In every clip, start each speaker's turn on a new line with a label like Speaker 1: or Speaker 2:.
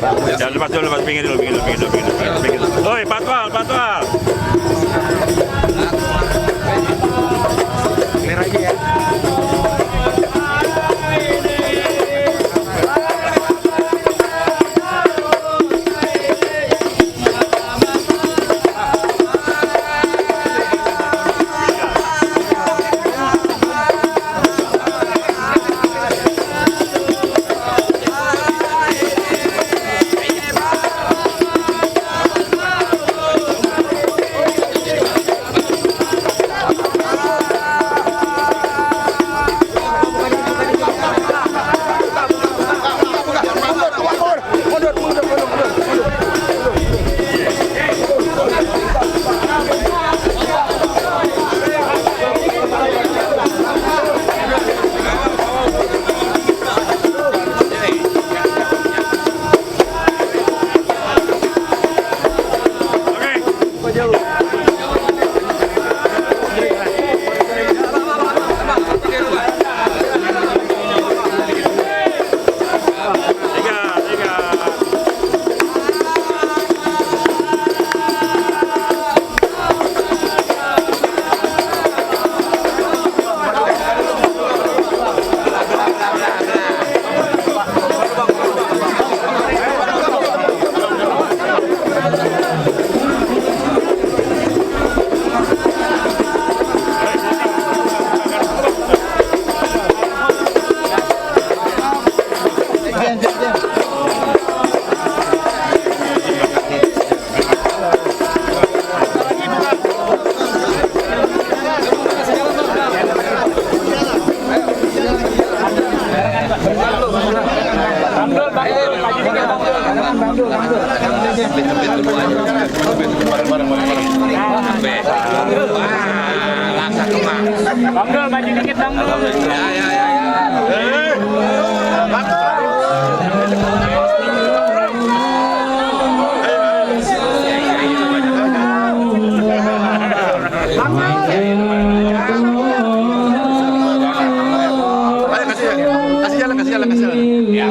Speaker 1: Jangan lepas dulu, lepas pinggir dulu, pinggir dulu. Oi, patwal.
Speaker 2: Clear aja ya.
Speaker 3: Bangdul, maju dikit Bangdul.
Speaker 2: Kasih jalan. Ya.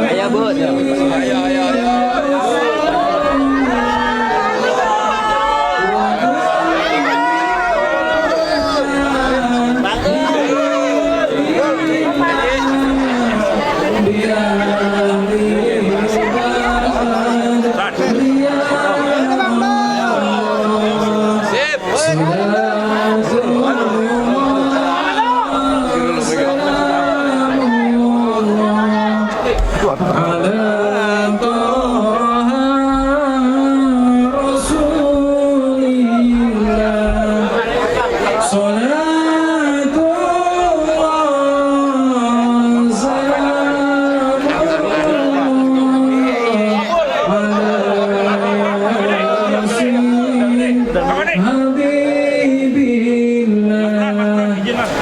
Speaker 4: Ayo, Bu.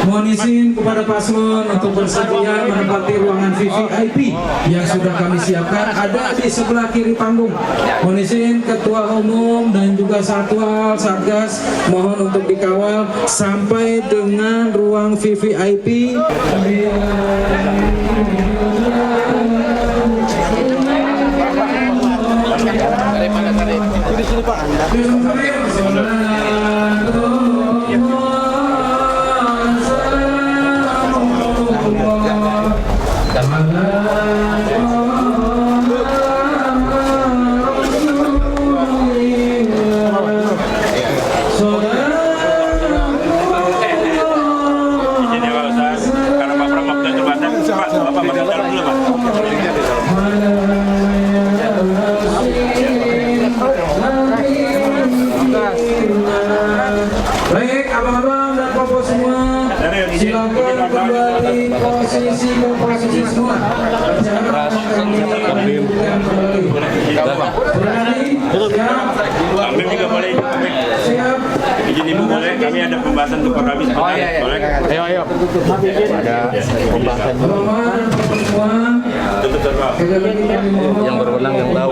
Speaker 5: Mohon izin kepada paslon untuk bersedia menempati ruangan VVIP yang sudah kami siapkan, ada di sebelah kiri panggung. Mohon izin Ketua Umum dan juga Satwal Satgas mohon untuk dikawal sampai dengan ruang VVIP.
Speaker 2: Di sini Pak.
Speaker 5: Baik, abang-abang dan popo semua, silakan kembali posisi ke posisi semua. Jangan kami lanjutkan kembali. Berani? Siap.
Speaker 1: boleh kami ada pembahasan untuk habis.
Speaker 2: Oh iya.
Speaker 1: Boleh.
Speaker 2: Ayo. Ada pembahasan
Speaker 5: Mohon semua
Speaker 1: Tutup.
Speaker 5: sekali lagi kami mohon
Speaker 2: yang berwenang yang tahu.